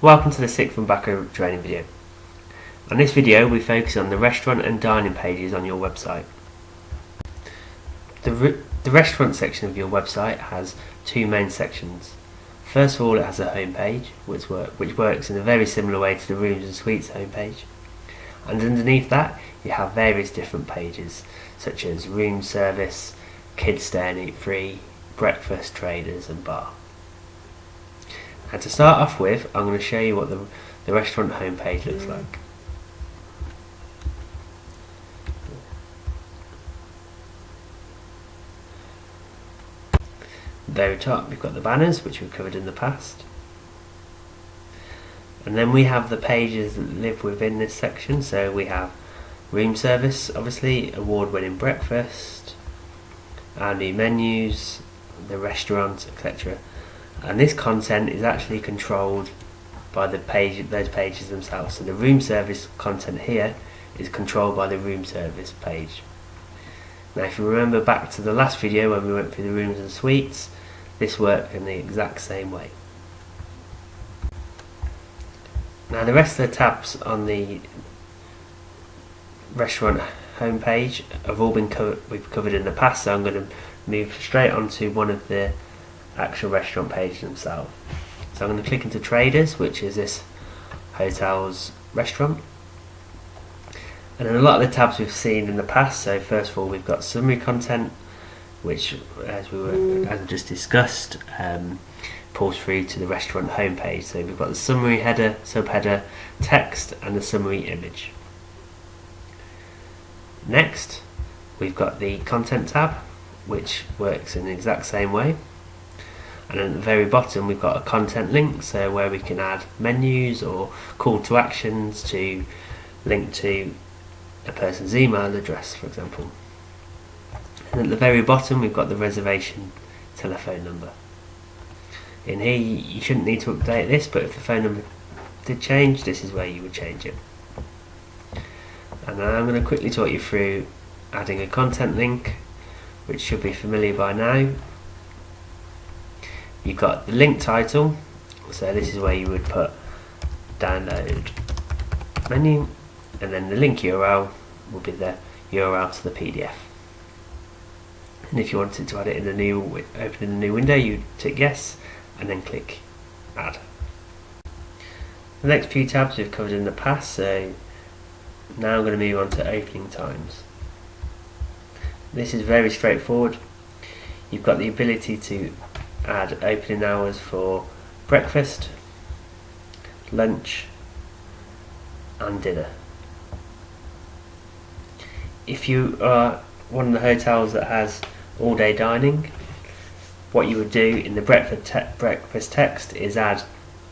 Welcome to the Sixth Form Baccalaureate training video. On this video we focus on the restaurant and dining pages on your website. The restaurant section of your website has two main sections. First of all, it has a home page which works in a very similar way to the rooms and suites home page. And underneath that you have various different pages such as room service, kids stay and eat free, breakfast, traders and bar. And to start off with, I'm going to show you what the restaurant homepage looks like. At the very top we've got the banners, which we've covered in the past. And then we have the pages that live within this section. So we have room service, obviously, award-winning breakfast, our new menus, the restaurant, etc. And this content is actually controlled by those pages themselves. So the room service content here is controlled by the room service page. Now if you remember back to the last video when we went through the rooms and suites, this worked in the exact same way. Now the rest of the tabs on the restaurant homepage have all been we've covered in the past, so I'm going to move straight onto one of the actual restaurant page themselves. So I'm going to click into Traders, which is this hotel's restaurant. And then a lot of the tabs we've seen in the past. So first of all, we've got summary content, which as I just discussed, pulls through to the restaurant homepage. So we've got the summary header, subheader, text and the summary image. Next we've got the content tab, which works in the exact same way. And at the very bottom we've got a content link, so where we can add menus or call to actions to link to a person's email address, for example. And at the very bottom we've got the reservation telephone number. In here you shouldn't need to update this, but if the phone number did change, this is where you would change it. And now I'm going to quickly talk you through adding a content link, which should be familiar by now. You've got the link title, so this is where you would put download menu, and then the link URL will be the URL to the PDF. And if you wanted to add it in open a new window, you tick yes and then click add. The next few tabs we've covered in the past, so now I'm going to move on to opening times. This is very straightforward. You've got the ability to add opening hours for breakfast, lunch and dinner. If you are one of the hotels that has all day dining, what you would do in the breakfast text is add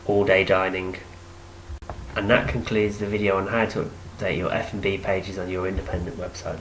all day dining. And that concludes the video on how to update your F&B pages on your independent website.